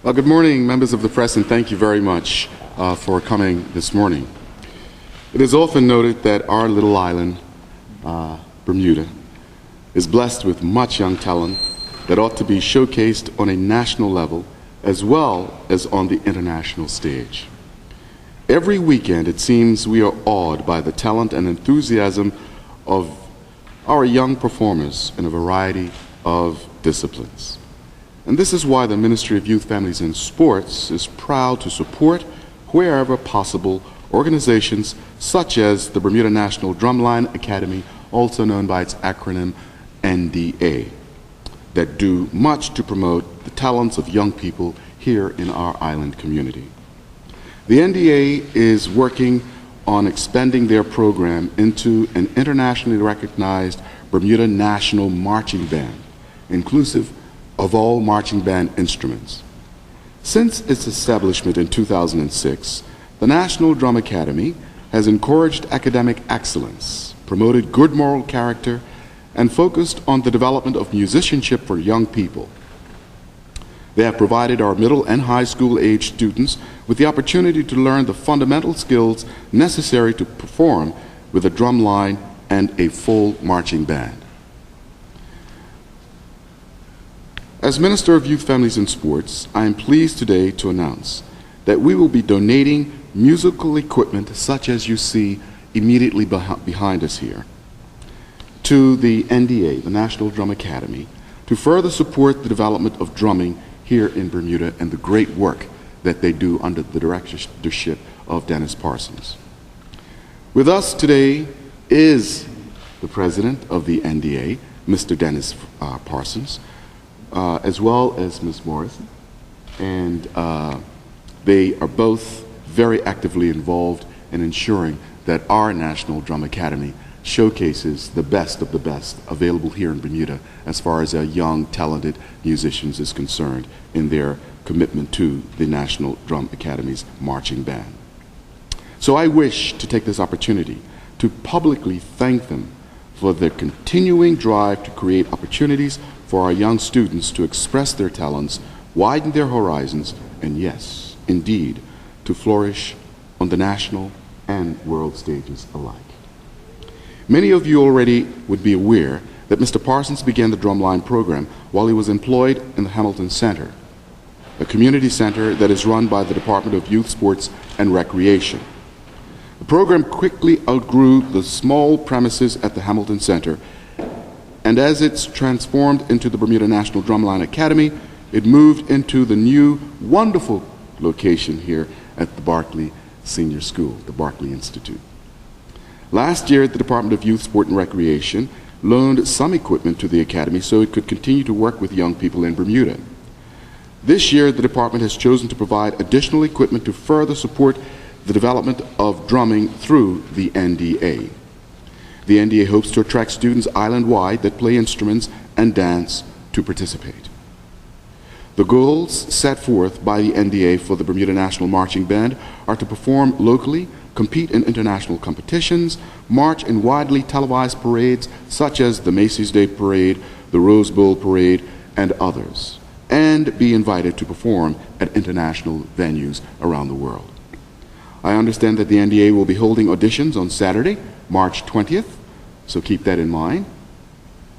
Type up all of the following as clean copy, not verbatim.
Well, good morning, members of the press, and thank you very much for coming this morning. It is often noted that our little island, Bermuda, is blessed with much young talent that ought to be showcased on a national level as well as on the international stage. Every weekend, it seems we are awed by the talent and enthusiasm of our young performers in a variety of disciplines. And this is why the Ministry of Youth, Families, and Sports is proud to support, wherever possible, organizations such as the Bermuda National Drumline Academy, also known by its acronym NDA, that do much to promote the talents of young people here in our island community. The NDA is working on expanding their program into an internationally recognized Bermuda National Marching Band, inclusive of all marching band instruments. Since its establishment in 2006, the National Drum Academy has encouraged academic excellence, promoted good moral character, and focused on the development of musicianship for young people. They have provided our middle and high school age students with the opportunity to learn the fundamental skills necessary to perform with a drum line and a full marching band. As Minister of Youth, Families, and Sports, I am pleased today to announce that we will be donating musical equipment such as you see immediately behind us here to the NDA, the National Drum Academy, to further support the development of drumming here in Bermuda and the great work that they do under the directorship of Dennis Parsons. With us today is the president of the NDA, Mr. Dennis Parsons, as well as Ms. Morrison, and they are both very actively involved in ensuring that our National Drum Academy showcases the best of the best available here in Bermuda as far as our young, talented musicians is concerned in their commitment to the National Drum Academy's marching band. So I wish to take this opportunity to publicly thank them for their continuing drive to create opportunities for our young students to express their talents, widen their horizons, and yes, indeed, to flourish on the national and world stages alike. Many of you already would be aware that Mr. Parsons began the Drumline program while he was employed in the Hamilton Center, a community center that is run by the Department of Youth, Sports, and Recreation. The program quickly outgrew the small premises at the Hamilton Center, and as it's transformed into the Bermuda National Drumline Academy, it moved into the new, wonderful location here at the Barclay Senior School, the Barclay Institute. Last year, the Department of Youth, Sport, and Recreation loaned some equipment to the Academy so it could continue to work with young people in Bermuda. This year, the department has chosen to provide additional equipment to further support the development of drumming through the NDA. The NDA hopes to attract students island-wide that play instruments and dance to participate. The goals set forth by the NDA for the Bermuda National Marching Band are to perform locally, compete in international competitions, march in widely televised parades such as the Macy's Day Parade, the Rose Bowl Parade, and others, and be invited to perform at international venues around the world. I understand that the NDA will be holding auditions on Saturday, March 20th, so keep that in mind.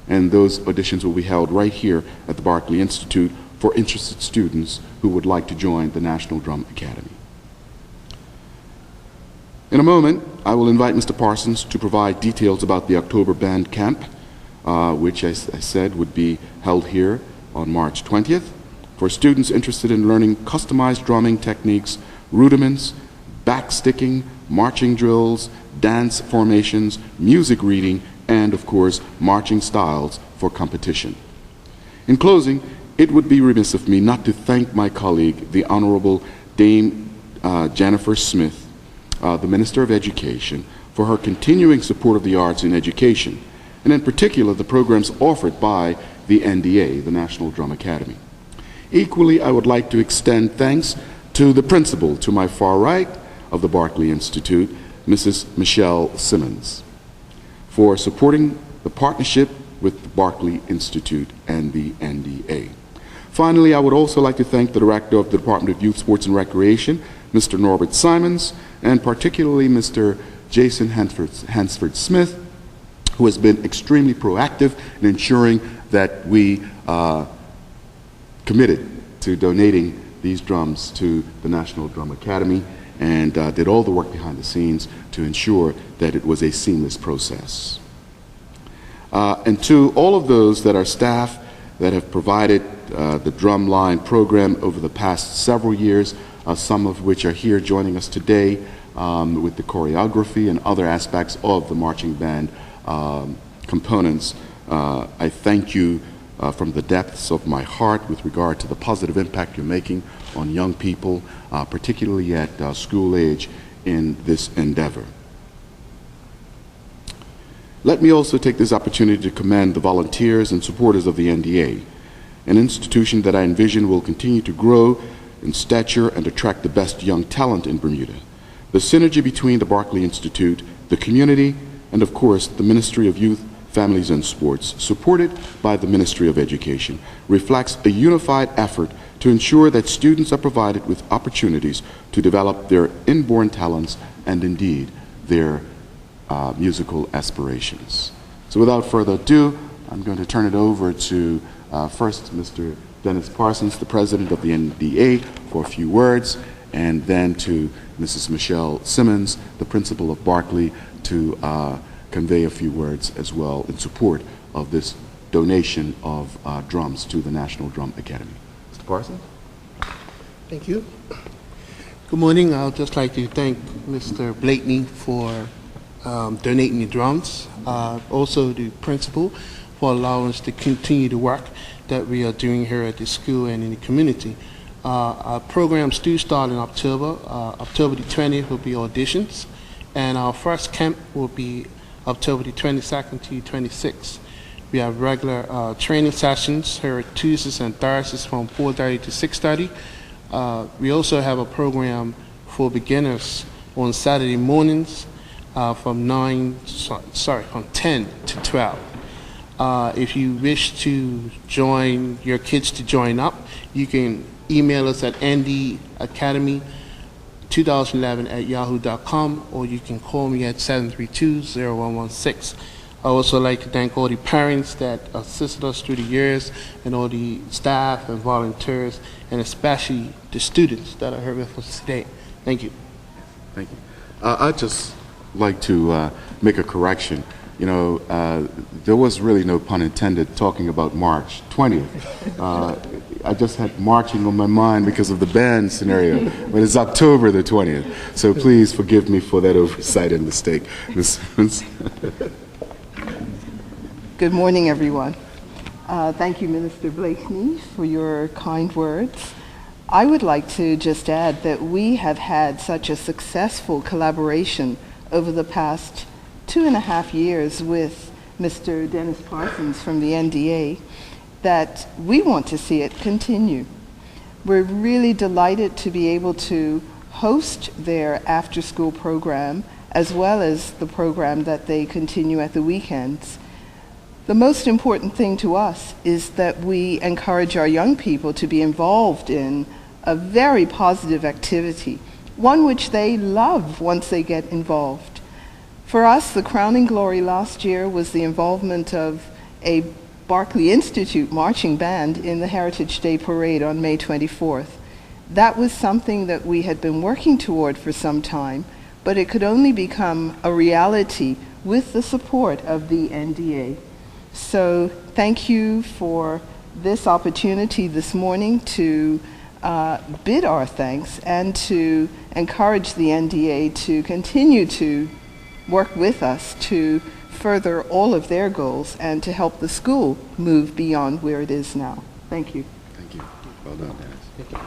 And those auditions will be held right here at the Barclay Institute for interested students who would like to join the National Drum Academy. In a moment, I will invite Mr. Parsons to provide details about the October Band Camp, which, as I said, would be held here on March 20th for students interested in learning customized drumming techniques, rudiments, backsticking, marching drills, dance formations, music reading, and, of course, marching styles for competition. In closing, it would be remiss of me not to thank my colleague, the Honorable Dame Jennifer Smith, the Minister of Education, for her continuing support of the arts in education, and in particular the programs offered by the NDA, the National Drum Academy. Equally, I would like to extend thanks to the principal to my far right of the Barclay Institute, Mrs. Michelle Simmons, for supporting the partnership with the Barclay Institute and the NDA. Finally, I would also like to thank the Director of the Department of Youth, Sports, and Recreation, Mr. Norbert Simons, and particularly Mr. Jason Hansford Smith, who has been extremely proactive in ensuring that we committed to donating these drums to the National Drum Academy, and did all the work behind the scenes to ensure that it was a seamless process. And to all of those that are staff that have provided the Drumline program over the past several years, some of which are here joining us today with the choreography and other aspects of the marching band components, I thank you from the depths of my heart with regard to the positive impact you're making on young people, particularly at school age, in this endeavor. Let me also take this opportunity to commend the volunteers and supporters of the NDA, an institution that I envision will continue to grow in stature and attract the best young talent in Bermuda. The synergy between the Barclay Institute, the community, and of course the Ministry of Youth, Families and Sports, supported by the Ministry of Education, reflects a unified effort to ensure that students are provided with opportunities to develop their inborn talents and indeed their musical aspirations. So without further ado, I'm going to turn it over to first Mr. Dennis Parsons, the President of the NDA, for a few words, and then to Mrs. Michelle Simmons, the Principal of Barclay, to convey a few words as well in support of this donation of drums to the National Drum Academy. Mr. Parsons? Thank you. Good morning. I'd just like to thank Mr. Blakeney for donating the drums. Also the principal for allowing us to continue the work that we are doing here at the school and in the community. Our programs do start in October. October the 20th will be auditions, and our first camp will be October the 22nd to 26th. We have regular training sessions here at Tuesdays and Thursdays from 4:30 to 6:30. We also have a program for beginners on Saturday mornings from 10 to 12. If you wish to join your kids to join up, you can email us at ndacademy2011@yahoo.com, or you can call me at 732-0116. I also like to thank all the parents that assisted us through the years, and all the staff and volunteers, and especially the students that are here with us today. Thank you. Thank you. I'd just like to make a correction. You know, there was really no pun intended talking about March 20th. I just had marching on my mind because of the band scenario, but it's October the 20th. So please forgive me for that oversight and mistake. Ms. Simmons. Good morning, everyone. Thank you, Minister Blakeney, for your kind words. I would like to just add that we have had such a successful collaboration over the past 2.5 years with Mr. Dennis Parsons from the NDA that we want to see it continue. We're really delighted to be able to host their after-school program, as well as the program that they continue at the weekends. The most important thing to us is that we encourage our young people to be involved in a very positive activity, one which they love once they get involved. For us, the crowning glory last year was the involvement of a Barclay Institute marching band in the Heritage Day Parade on May 24th. That was something that we had been working toward for some time, but it could only become a reality with the support of the NDA. So thank you for this opportunity this morning to bid our thanks and to encourage the NDA to continue to work with us to further all of their goals and to help the school move beyond where it is now. Thank you. Thank you. Well done, Dennis. Thank you.